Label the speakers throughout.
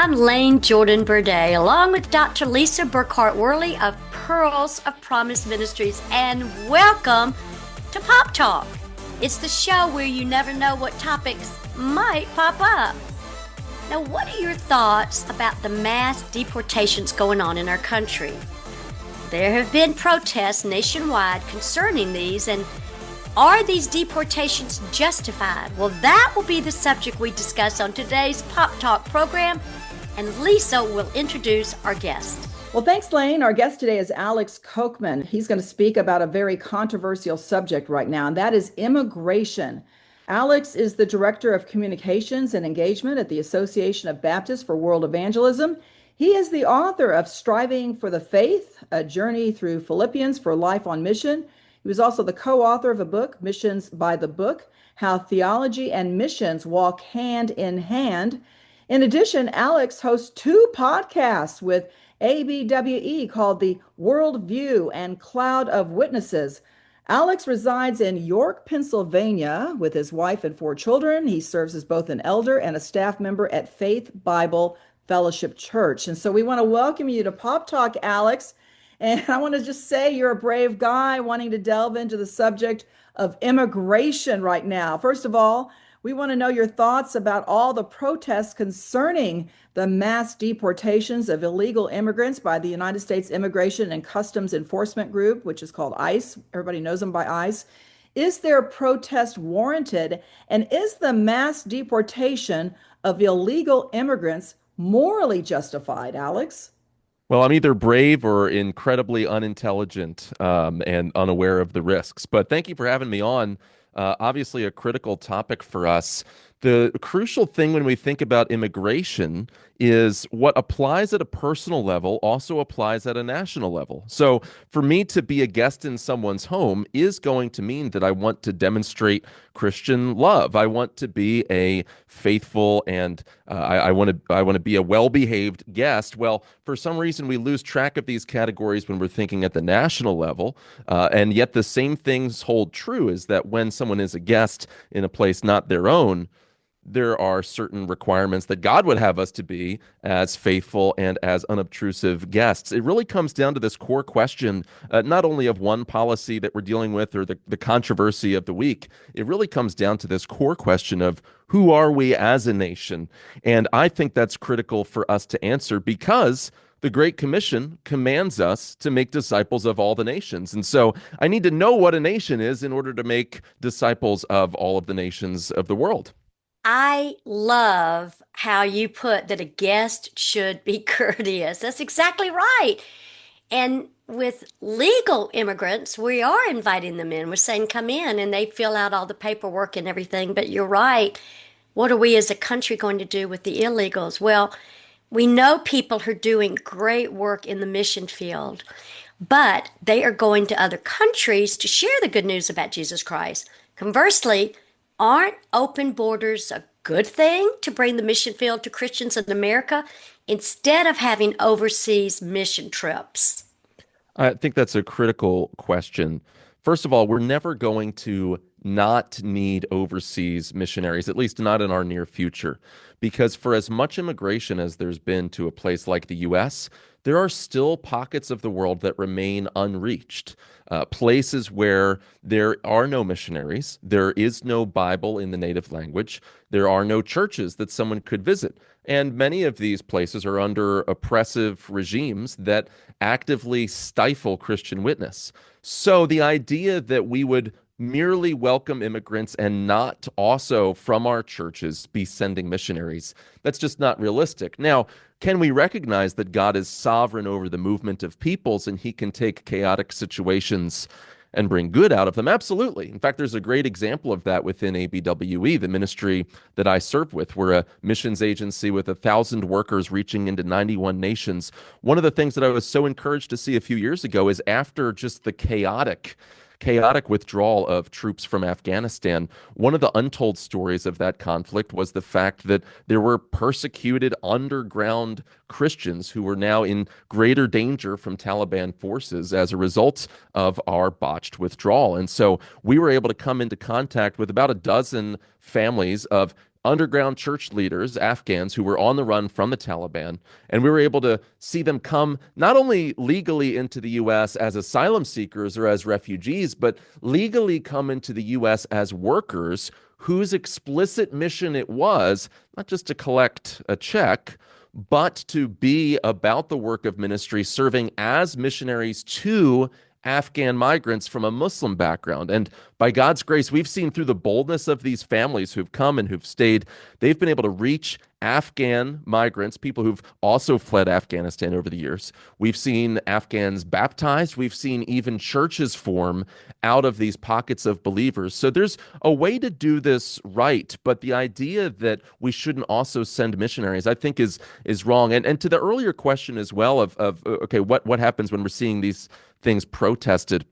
Speaker 1: I'm Lane Jordan Burday, along with Dr. Lisa Burkhardt Worley of Pearls of Promise Ministries, and welcome to Pop Talk. It's the show where you never know what topics might pop up. Now, what are your thoughts about the mass deportations going on in our country? There have been protests nationwide concerning these, and are these deportations justified? Well, that will be the subject we discuss on today's Pop Talk program, and Lisa will introduce our guest.
Speaker 2: Well, thanks, Lane. Our guest today is Alex Kocman. He's going to speak about a very controversial subject right now, and that is immigration. Alex is the Director of Communications and Engagement at the Association of Baptists for World Evangelism. He is the author of Striving for the Faith, A Journey Through Philippians for Life on Mission. He was also the co-author of a book, Missions by the Book, How Theology and Missions Walk Hand in Hand. In addition, Alex hosts two podcasts with ABWE called the World View and Cloud of Witnesses. Alex resides in York, Pennsylvania with his wife and 4 children. He serves as both an elder and a staff member at Faith Bible Fellowship Church. And so we want to welcome you to Pop Talk, Alex. And I want to just say you're a brave guy wanting to delve into the subject of immigration right now. First of all, we want to know your thoughts about all the protests concerning the mass deportations of illegal immigrants by the United States Immigration and Customs Enforcement Group, which is called ICE. Everybody knows them by ICE. Is their protest warranted? And is the mass deportation of illegal immigrants morally justified, Alex?
Speaker 3: Well, I'm either brave or incredibly unintelligent and unaware of the risks. But thank you for having me on. Obviously, a critical topic for us. The crucial thing when we think about immigration is what applies at a personal level also applies at a national level. So for me to be a guest in someone's home is going to mean that I want to demonstrate Christian love. I want to be a faithful and I want to be a well-behaved guest. Well, for some reason, we lose track of these categories when we're thinking at the national level. And yet the same things hold true, is that when someone is a guest in a place not their own, there are certain requirements that God would have us to be as faithful and as unobtrusive guests. It really comes down to this core question, not only of one policy that we're dealing with or the controversy of the week. It really comes down to this core question of who are we as a nation? And I think that's critical for us to answer, because the Great Commission commands us to make disciples of all the nations. And so I need to know what a nation is in order to make disciples of all of the nations of the world.
Speaker 1: I love how you put that a guest should be courteous. That's exactly right. And with legal immigrants, we are inviting them in. We're saying, come in, and they fill out all the paperwork and everything. But you're right. What are we as a country going to do with the illegals? Well, we know people are doing great work in the mission field, but they are going to other countries to share the good news about Jesus Christ. Conversely, aren't open borders a good thing to bring the mission field to Christians in America instead of having overseas mission trips?
Speaker 3: I think that's a critical question. First of all, we're never going to not need overseas missionaries, at least not in our near future, because for as much immigration as there's been to a place like the U.S., there are still pockets of the world that remain unreached, places where there are no missionaries, there is no Bible in the native language, there are no churches that someone could visit. And many of these places are under oppressive regimes that actively stifle Christian witness. So the idea that we would merely welcome immigrants and not also from our churches be sending missionaries, that's just not realistic. Now, can we recognize that God is sovereign over the movement of peoples and he can take chaotic situations and bring good out of them? Absolutely. In fact, there's a great example of that within ABWE, the ministry that I serve with. We're a missions agency with 1,000 workers reaching into 91 nations. One of the things that I was so encouraged to see a few years ago is after just the chaotic withdrawal of troops from Afghanistan, one of the untold stories of that conflict was the fact that there were persecuted underground Christians who were now in greater danger from Taliban forces as a result of our botched withdrawal. And so we were able to come into contact with about a dozen families of underground church leaders, Afghans who were on the run from the Taliban, and we were able to see them come not only legally into the U.S. as asylum seekers or as refugees, but legally come into the U.S. as workers whose explicit mission it was not just to collect a check, but to be about the work of ministry, serving as missionaries to Afghan migrants from a Muslim background. And by God's grace, we've seen through the boldness of these families who've come and who've stayed, they've been able to reach Afghan migrants, people who've also fled Afghanistan over the years. We've seen Afghans baptized. We've seen even churches form out of these pockets of believers. So there's a way to do this right, but the idea that we shouldn't also send missionaries, I think, is wrong. And to the earlier question as well of okay, what happens when we're seeing these things protested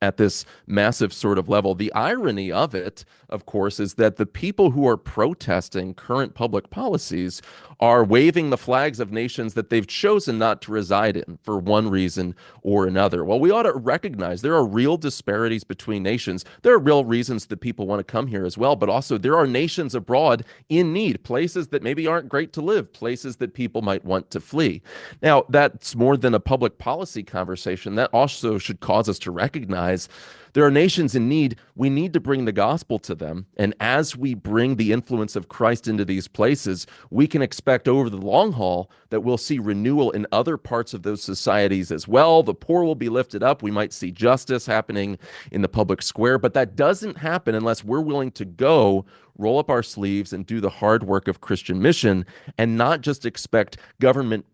Speaker 3: at this massive sort of level? The irony of it, of course, is that the people who are protesting current public policies are waving the flags of nations that they've chosen not to reside in for one reason or another. Well, we ought to recognize there are real disparities between nations. There are real reasons that people want to come here as well, but also there are nations abroad in need, places that maybe aren't great to live, places that people might want to flee. Now, that's more than a public policy conversation. That also should cause us to recognize there are nations in need. We need to bring the gospel to them. And as we bring the influence of Christ into these places, we can expect over the long haul that we'll see renewal in other parts of those societies as well. The poor will be lifted up. We might see justice happening in the public square, but that doesn't happen unless we're willing to go roll up our sleeves and do the hard work of Christian mission and not just expect government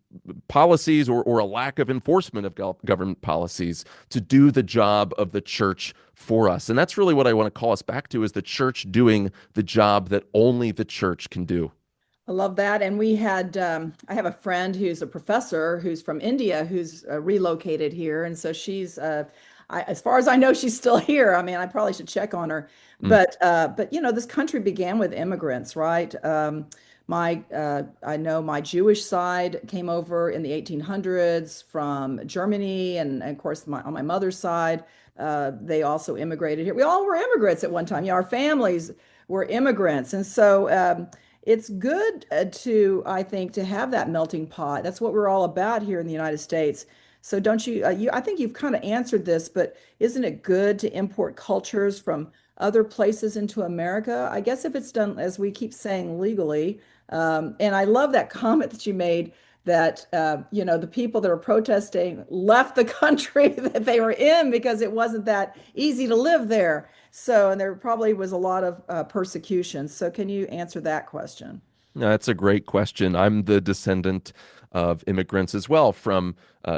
Speaker 3: policies or a lack of enforcement of government policies to do the job of the church for us. And that's really what I want to call us back to, is the church doing the job that only the church can do.
Speaker 2: I love that. And we had, I have a friend who's a professor who's from India who's relocated here. And so she's, as far as I know, she's still here. I mean, I probably should check on her.
Speaker 3: Mm.
Speaker 2: But you know, this country began with immigrants, right? I know my Jewish side came over in the 1800s from Germany, and of course, on my mother's side, they also immigrated here. We all were immigrants at one time. You know, our families were immigrants, and so it's good I think, to have that melting pot. That's what we're all about here in the United States. So don't you, I think you've kind of answered this, but isn't it good to import cultures from other places into America? I guess if it's done, as we keep saying, legally. And I love that comment that you made that, you know, the people that are protesting left the country that they were in because it wasn't that easy to live there. So, and there probably was a lot of persecution. So can you answer that question?
Speaker 3: No, that's a great question. I'm the descendant of immigrants as well from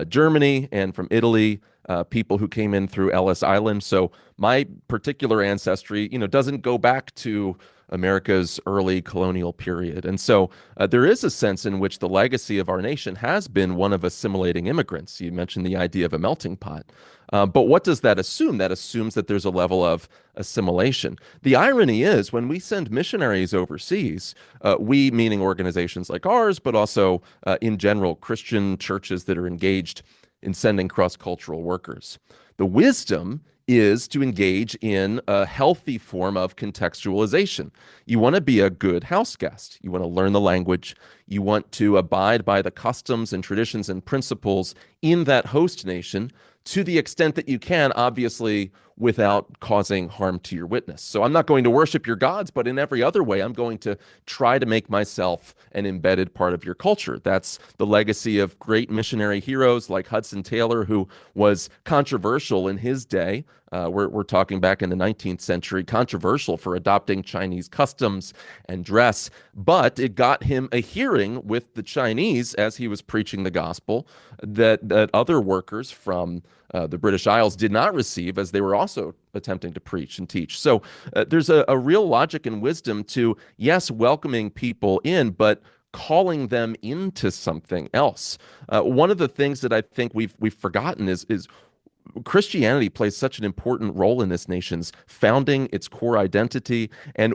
Speaker 3: Germany and from Italy, people who came in through Ellis Island. So my particular ancestry, you know, doesn't go back to America's early colonial period. And so there is a sense in which the legacy of our nation has been one of assimilating immigrants. You mentioned the idea of a melting pot. But what does that assume? That assumes that there's a level of assimilation. The irony is when we send missionaries overseas, we, meaning organizations like ours, but also in general, Christian churches that are engaged in sending cross-cultural workers. The wisdom is to engage in a healthy form of contextualization. You want to be a good house guest. You want to learn the language. You want to abide by the customs and traditions and principles in that host nation to the extent that you can, obviously, without causing harm to your witness. So I'm not going to worship your gods, but in every other way, I'm going to try to make myself an embedded part of your culture. That's the legacy of great missionary heroes like Hudson Taylor, who was controversial in his day. We're talking back in the 19th century, controversial for adopting Chinese customs and dress, but it got him a hearing with the Chinese as he was preaching the gospel that other workers from the British Isles did not receive, as they were also attempting to preach and teach. So there's a real logic and wisdom to, yes, welcoming people in, but calling them into something else. One of the things that I think we've forgotten is Christianity plays such an important role in this nation's founding, its core identity. And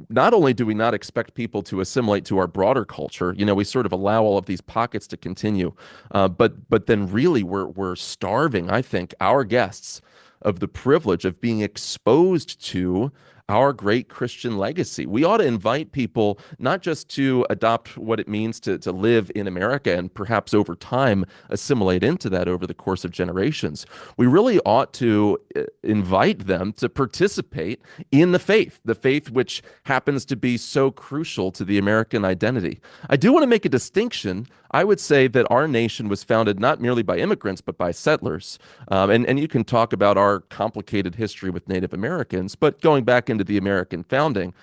Speaker 3: not only do we not expect people to assimilate to our broader culture, you know, we sort of allow all of these pockets to continue. But then really we're starving, I think, our guests of the privilege of being exposed to our great Christian legacy. We ought to invite people not just to adopt what it means to live in America and perhaps over time assimilate into that over the course of generations. We really ought to invite them to participate in the faith which happens to be so crucial to the American identity. I do want to make a distinction. I would say that our nation was founded not merely by immigrants, but by settlers. And you can talk about our complicated history with Native Americans, but going back into the American founding,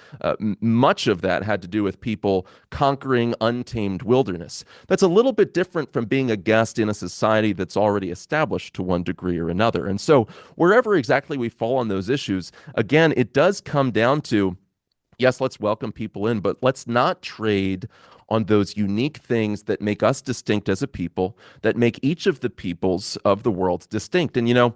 Speaker 3: much of that had to do with people conquering untamed wilderness. That's a little bit different from being a guest in a society that's already established to one degree or another. And so wherever exactly we fall on those issues, again, it does come down to, yes, let's welcome people in, but let's not trade on those unique things that make us distinct as a people, that make each of the peoples of the world distinct. And,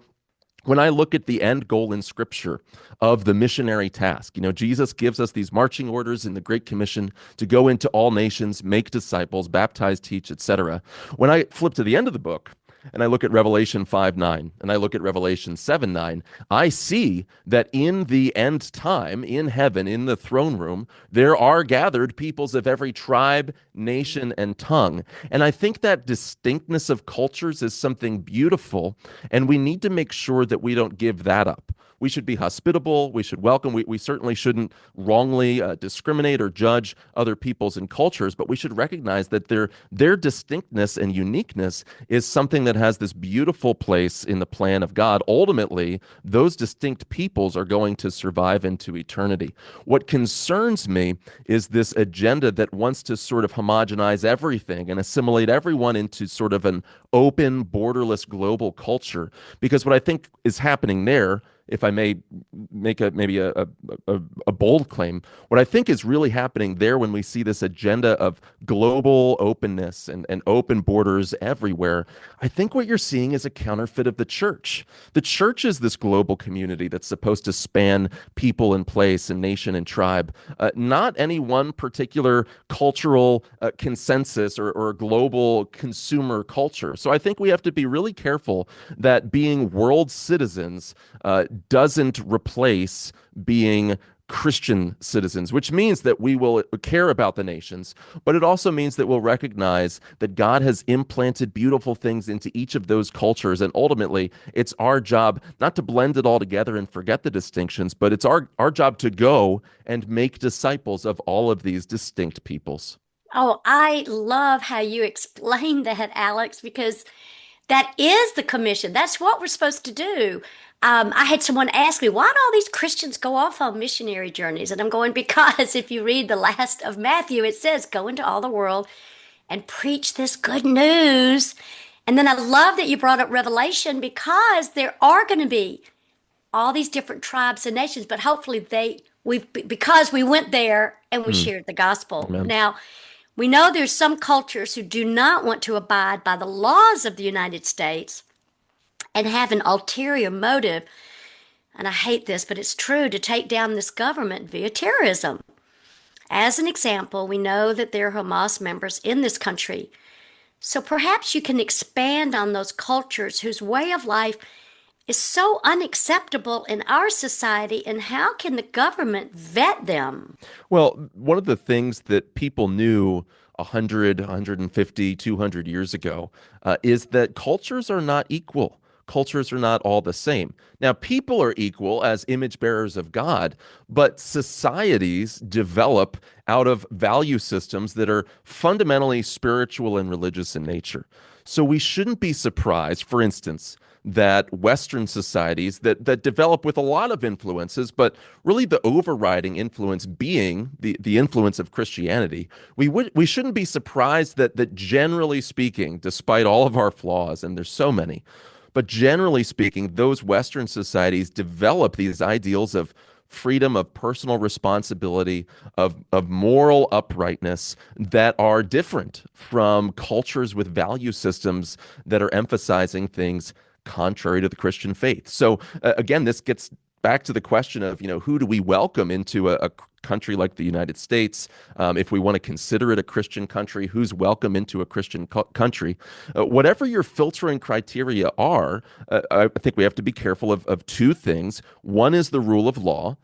Speaker 3: when I look at the end goal in Scripture of the missionary task, Jesus gives us these marching orders in the Great Commission to go into all nations, make disciples, baptize, teach, etc. When I flip to the end of the book, and I look at Revelation 5:9, and I look at Revelation 7:9, I see that in the end time, in heaven, in the throne room, there are gathered peoples of every tribe, nation, and tongue. And I think that distinctness of cultures is something beautiful, and we need to make sure that we don't give that up. We should be hospitable. We should welcome. We certainly shouldn't wrongly discriminate or judge other peoples and cultures, but we should recognize that their distinctness and uniqueness is something that has this beautiful place in the plan of God. Ultimately, those distinct peoples are going to survive into eternity. What concerns me is this agenda that wants to sort of homogenize everything and assimilate everyone into sort of an open, borderless global culture. Because what I think is happening there, if I may make maybe a bold claim, what I think is really happening there when we see this agenda of global openness and open borders everywhere, I think what you're seeing is a counterfeit of the church. The church is this global community that's supposed to span people and place and nation and tribe, not any one particular cultural consensus or global consumer culture. So I think we have to be really careful that being world citizens doesn't replace being Christian citizens, which means that we will care about the nations, but it also means that we'll recognize that God has implanted beautiful things into each of those cultures, and ultimately it's our job not to blend it all together and forget the distinctions, but it's our job to go and make disciples of all of these distinct peoples.
Speaker 1: Oh, I love how you explained that, Alex, because that is the commission. That's what we're supposed to do. I had someone ask me, why do all these Christians go off on missionary journeys? And I'm going, because if you read the last of Matthew, it says, go into all the world and preach this good news. And then I love that you brought up Revelation, because there are going to be all these different tribes and nations, but hopefully because we went there and we shared the gospel.
Speaker 3: Amen.
Speaker 1: Now, we know there's some cultures who do not want to abide by the laws of the United States and have an ulterior motive, and I hate this, but it's true, to take down this government via terrorism. As an example, we know that there are Hamas members in this country. So perhaps you can expand on those cultures whose way of life is so unacceptable in our society, and how can the government vet them?
Speaker 3: Well, one of the things that people knew 100, 150, 200 years ago is that cultures are not equal. Cultures are not all the same. Now, people are equal as image bearers of God, but societies develop out of value systems that are fundamentally spiritual and religious in nature. So we shouldn't be surprised, for instance, that Western societies that develop with a lot of influences, but really the overriding influence being the influence of Christianity, we shouldn't be surprised that generally speaking, despite all of our flaws, and there's so many, but generally speaking, those Western societies develop these ideals of freedom, of personal responsibility, of moral uprightness that are different from cultures with value systems that are emphasizing things contrary to the Christian faith. So again, this gets back to the question of, who do we welcome into a country like the United States? If we want to consider it a Christian country, who's welcome into a Christian country? Whatever your filtering criteria are, I think we have to be careful of two things. One is the rule of law.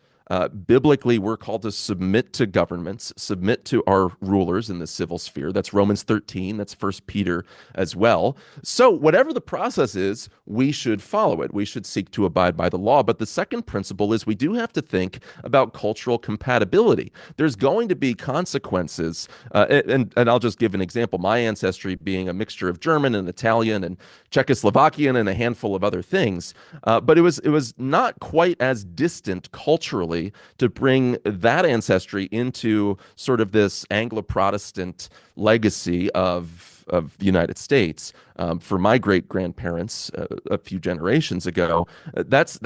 Speaker 3: Biblically, we're called to submit to governments, submit to our rulers in the civil sphere. That's Romans 13. That's First Peter as well. So, whatever the process is, we should follow it. We should seek to abide by the law. But the second principle is we do have to think about cultural compatibility. There's going to be consequences. And I'll just give an example. My ancestry being a mixture of German and Italian and Czechoslovakian and a handful of other things. But it was not quite as distant culturally to bring that ancestry into sort of this Anglo-Protestant legacy of the United States. For my great grandparents a few generations ago, that's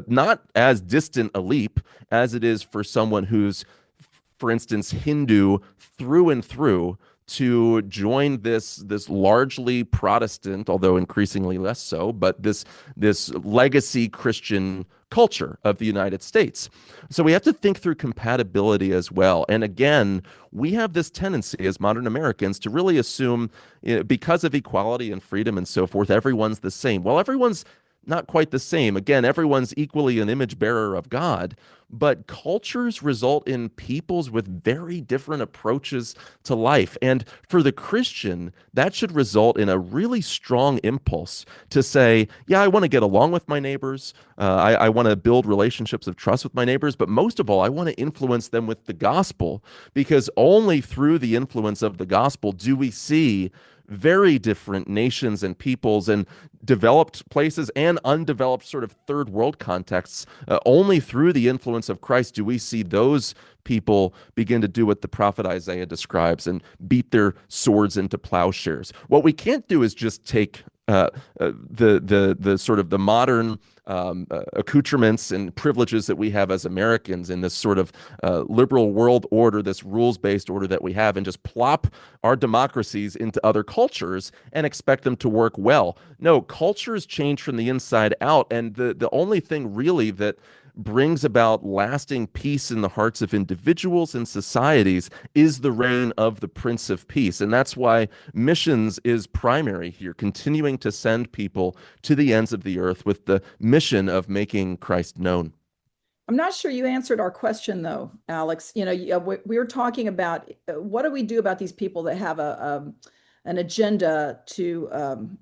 Speaker 3: not as distant a leap as it is for someone who's, for instance, Hindu through and through, to join this largely Protestant, although increasingly less so, but this legacy Christian culture of the United States. So we have to think through compatibility as well. And again, we have this tendency as modern Americans to really assume, because of equality and freedom and so forth, everyone's the same. Well, everyone's not quite the same. Again, everyone's equally an image bearer of God, but cultures result in peoples with very different approaches to life. And for the Christian, that should result in a really strong impulse to say, yeah, I want to get along with my neighbors. I want to build relationships of trust with my neighbors, but most of all, I want to influence them with the gospel, because only through the influence of the gospel do we see very different nations and peoples and developed places and undeveloped sort of third world contexts. Only through the influence of Christ do we see those people begin to do what the prophet Isaiah describes and beat their swords into plowshares. What we can't do is just take the sort of the modern accoutrements and privileges that we have as Americans in this sort of liberal world order, this rules-based order that we have, and just plop our democracies into other cultures and expect them to work well. No, cultures change from the inside out, and the only thing really that brings about lasting peace in the hearts of individuals and societies is the reign of the Prince of Peace. And that's why missions is primary here, continuing to send people to the ends of the earth with the mission of making Christ known.
Speaker 2: I'm not sure you answered our question, though, Alex. We were talking about what do we do about these people that have an agenda to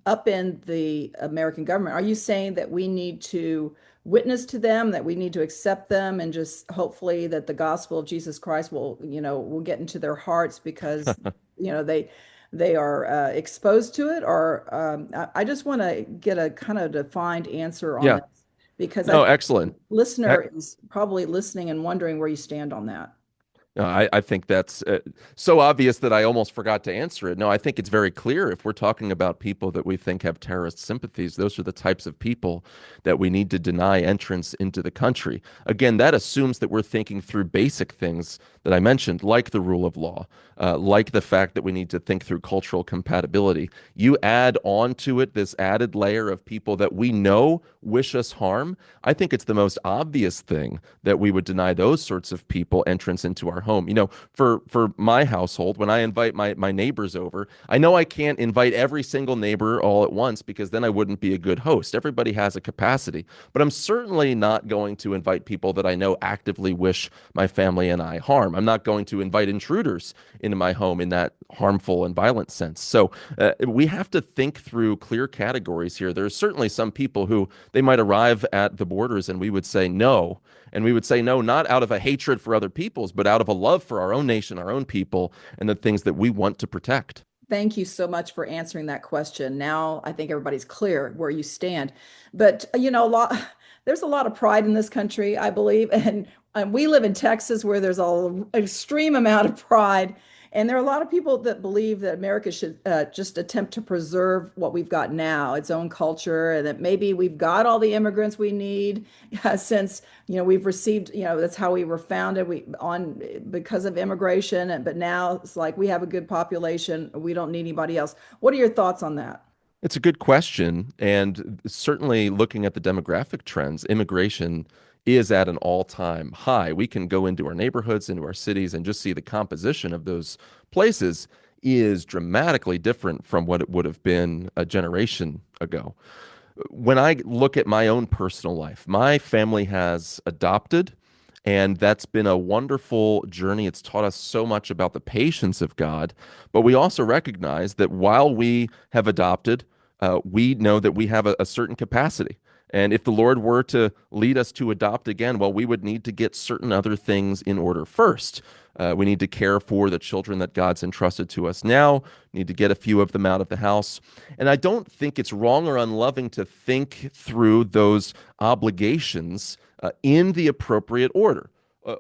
Speaker 2: upend the American government? Are you saying that we need to witness to them, that we need to accept them, and just hopefully that the gospel of Jesus Christ will get into their hearts because they are exposed to it? Or I just want to get a kind of defined answer on
Speaker 3: Yeah.
Speaker 2: this, because I
Speaker 3: No,
Speaker 2: think
Speaker 3: excellent.
Speaker 2: the listener is probably listening and wondering where you stand on that.
Speaker 3: No, I think that's so obvious that I almost forgot to answer it. No, I think it's very clear. If we're talking about people that we think have terrorist sympathies, those are the types of people that we need to deny entrance into the country. Again, that assumes that we're thinking through basic things that I mentioned, like the rule of law, like the fact that we need to think through cultural compatibility. You add on to it this added layer of people that we know wish us harm. I think it's the most obvious thing that we would deny those sorts of people entrance into our home. For my household, when I invite my neighbors over, I know I can't invite every single neighbor all at once because then I wouldn't be a good host. Everybody has a capacity, but I'm certainly not going to invite people that I know actively wish my family and I harm. I'm not going to invite intruders into my home in that harmful and violent sense. So we have to think through clear categories here. There's certainly some people who they might arrive at the borders and we would say no. And we would say no, not out of a hatred for other peoples, but out of a love for our own nation, our own people, and the things that we want to protect.
Speaker 2: Thank you so much for answering that question. Now I think everybody's clear where you stand. But there's a lot of pride in this country, I believe, and we live in Texas where there's an extreme amount of pride. And there are a lot of people that believe that America should just attempt to preserve what we've got now, its own culture, and that maybe we've got all the immigrants we need since we've received, that's how we were founded, because of immigration. But now it's like we have a good population, we don't need anybody else. What are your thoughts on that?
Speaker 3: It's a good question. And certainly looking at the demographic trends, immigration is at an all-time high. We can go into our neighborhoods, into our cities, and just see the composition of those places is dramatically different from what it would have been a generation ago. When I look at my own personal life, my family has adopted And that's been a wonderful journey. It's taught us so much about the patience of God. But we also recognize that while we have adopted, we know that we have a certain capacity. And if the Lord were to lead us to adopt again, well, we would need to get certain other things in order first. We need to care for the children that God's entrusted to us now, need to get a few of them out of the house. And I don't think it's wrong or unloving to think through those obligations in the appropriate order.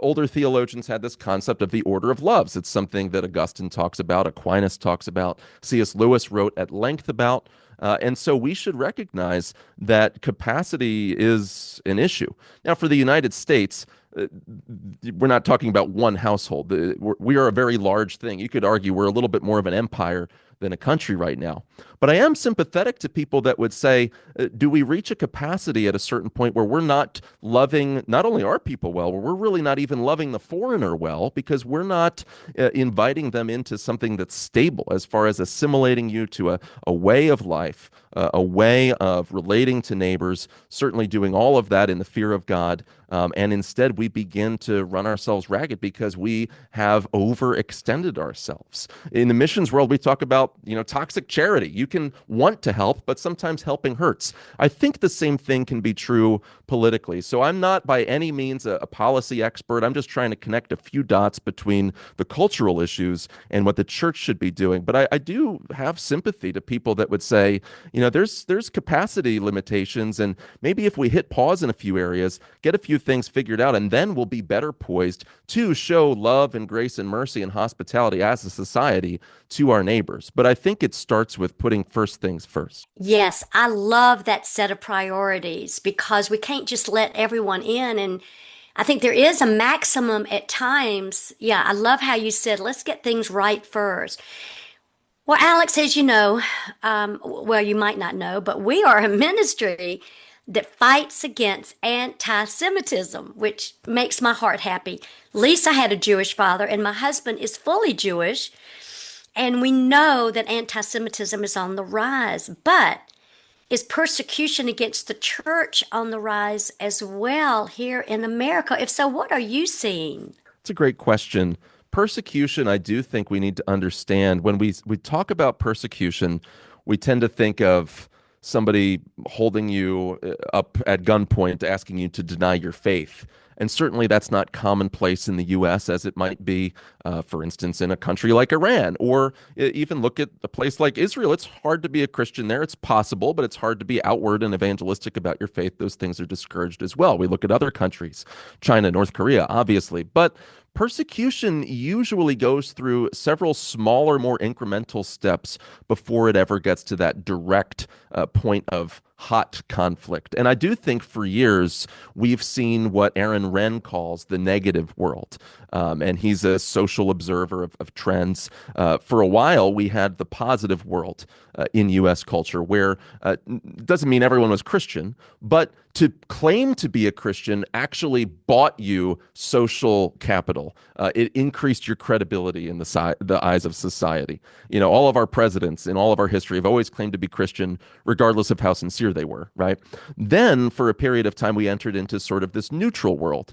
Speaker 3: Older theologians had this concept of the order of loves. It's something that Augustine talks about, Aquinas talks about, C.S. Lewis wrote at length about. And so we should recognize that capacity is an issue. Now, for the United States, we're not talking about one household. We are a very large thing. You could argue we're a little bit more of an empire than a country right now. But I am sympathetic to people that would say, do we reach a capacity at a certain point where we're not loving not only our people well, but we're really not even loving the foreigner well because we're not inviting them into something that's stable as far as assimilating you to a way of life, a way of relating to neighbors, certainly doing all of that in the fear of God. And instead, we begin to run ourselves ragged because we have overextended ourselves. In the missions world, we talk about, toxic charity. You can want to help, but sometimes helping hurts. I think the same thing can be true politically. So I'm not by any means a policy expert. I'm just trying to connect a few dots between the cultural issues and what the church should be doing. But I do have sympathy to people that would say, there's capacity limitations, and maybe if we hit pause in a few areas, get a few things figured out, and then we'll be better poised to show love and grace and mercy and hospitality as a society to our neighbors. But I think it starts with putting first things first.
Speaker 1: Yes, I love that set of priorities because we can't just let everyone in. And I think there is a maximum at times. Yeah, I love how you said, let's get things right first. Well, Alex, as you know, well, you might not know, but we are a ministry that fights against anti-Semitism, which makes my heart happy. Lisa had a Jewish father, and my husband is fully Jewish. And we know that anti-Semitism is on the rise, but is persecution against the church on the rise as well here in America? If so, what are you seeing?
Speaker 3: It's a great question. Persecution, I do think we need to understand. When we talk about persecution, we tend to think of somebody holding you up at gunpoint, asking you to deny your faith. And certainly that's not commonplace in the U.S. as it might be, for instance, in a country like Iran, or even look at a place like Israel. It's hard to be a Christian there. It's possible, but it's hard to be outward and evangelistic about your faith. Those things are discouraged as well. We look at other countries, China, North Korea, obviously. But persecution usually goes through several smaller, more incremental steps before it ever gets to that direct point of hot conflict. And I do think for years we've seen what Aaron Renn calls the negative world. And he's a social observer of trends. For a while, we had the positive world in U.S. culture where it doesn't mean everyone was Christian, but to claim to be a Christian actually bought you social capital. It increased your credibility in the eyes of society. All of our presidents in all of our history have always claimed to be Christian, regardless of how sincere they were, right? Then, for a period of time, we entered into sort of this neutral world.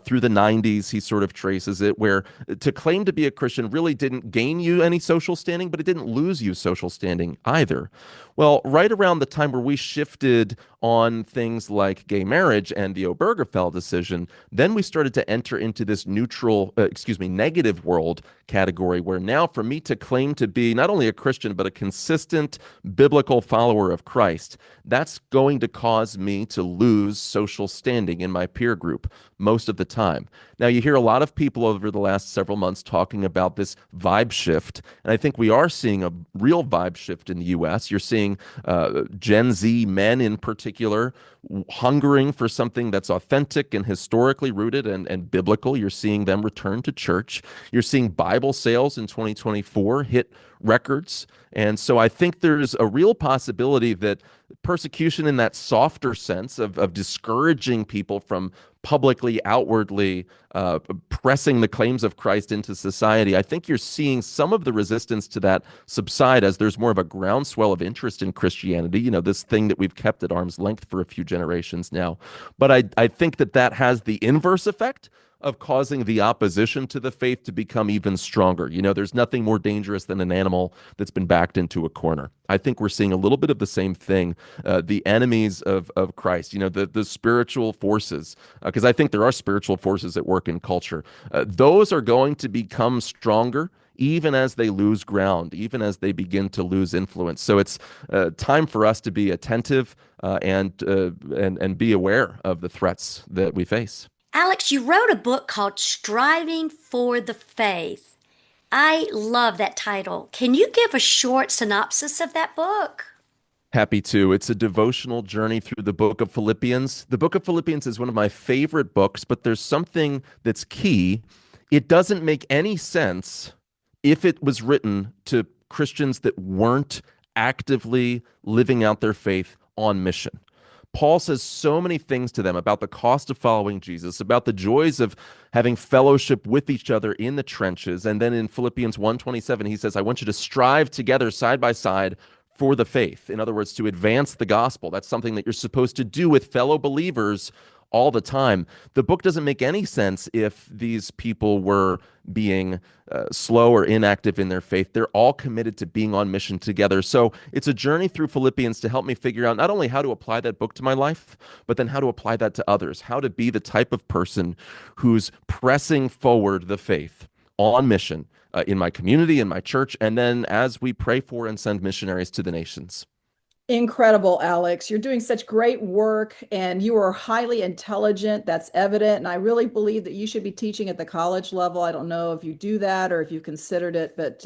Speaker 3: Through the 90s, he sort of traces it, where to claim to be a Christian really didn't gain you any social standing, but it didn't lose you social standing either. Well, right around the time where we shifted on things like gay marriage and the Obergefell decision, then we started to enter into this negative world category, where now for me to claim to be not only a Christian, but a consistent biblical follower of Christ, that's going to cause me to lose social standing in my peer group most of the time. Now, you hear a lot of people over the last several months talking about this vibe shift, and I think we are seeing a real vibe shift in the U.S. You're seeing Gen Z men in particular hungering for something that's authentic and historically rooted and biblical. You're seeing them return to church. You're seeing Bible sales in 2024 hit records. And so I think there's a real possibility that persecution in that softer sense of discouraging people from publicly, outwardly pressing the claims of Christ into society, I think you're seeing some of the resistance to that subside as there's more of a groundswell of interest in Christianity, this thing that we've kept at arm's length for a few generations now. But I think that has the inverse effect of causing the opposition to the faith to become even stronger. There's nothing more dangerous than an animal that's been backed into a corner. I think we're seeing a little bit of the same thing. The enemies of Christ, the spiritual forces, because I think there are spiritual forces at work in culture. Those are going to become stronger even as they lose ground, even as they begin to lose influence. So it's time for us to be attentive and be aware of the threats that we face.
Speaker 1: Alex, you wrote a book called Striving for the Faith. I love that title. Can you give a short synopsis of that book?
Speaker 3: Happy to. It's a devotional journey through the book of Philippians. The book of Philippians is one of my favorite books, but there's something that's key. It doesn't make any sense if it was written to Christians that weren't actively living out their faith on mission. Paul says so many things to them about the cost of following Jesus, about the joys of having fellowship with each other in the trenches. And then in Philippians 1:27, he says, I want you to strive together side by side for the faith. In other words, to advance the gospel. That's something that you're supposed to do with fellow believers all the time. The book doesn't make any sense if these people were being slow or inactive in their faith. They're all committed to being on mission together. So it's a journey through Philippians to help me figure out not only how to apply that book to my life, but then how to apply that to others, how to be the type of person who's pressing forward the faith on mission in my community, in my church, and then as we pray for and send missionaries to the nations.
Speaker 2: Incredible, Alex. You're doing such great work and you are highly intelligent. That's evident. And I really believe that you should be teaching at the college level. I don't know if you do that or if you considered it, but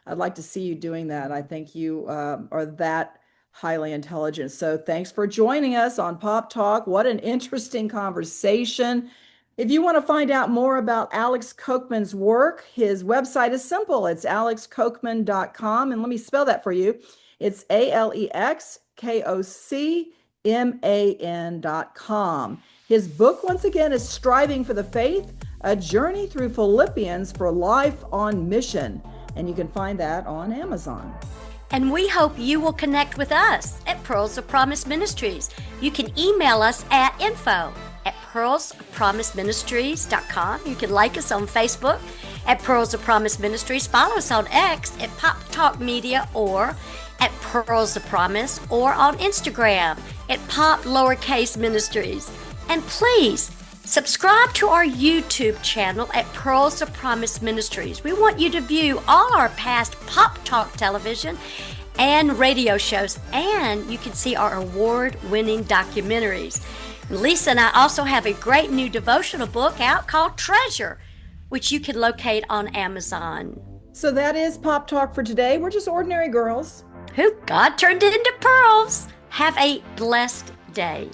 Speaker 2: I'd like to see you doing that. I think you are that highly intelligent. So thanks for joining us on Pop Talk. What an interesting conversation. If you want to find out more about Alex Kocman's work, his website is simple. It's alexkocman.com. And let me spell that for you. It's ALEXKOCMAN.com. His book, once again, is Striving for the Faith, A Journey Through Philippians for Life on Mission. And you can find that on Amazon.
Speaker 1: And we hope you will connect with us at Pearls of Promise Ministries. You can email us at info@pearlsofpromiseministries.com. You can like us on Facebook at Pearls of Promise Ministries. Follow us on X at Pop Talk Media or at Pearls of Promise, or on Instagram at Pop Lowercase Ministries. And please subscribe to our YouTube channel at Pearls of Promise Ministries. We want you to view all our past Pop Talk television and radio shows, and you can see our award-winning documentaries. Lisa and I also have a great new devotional book out called Treasure, which you can locate on Amazon.
Speaker 2: So that is Pop Talk for today. We're just ordinary girls
Speaker 1: Who God turned into pearls. Have a blessed day.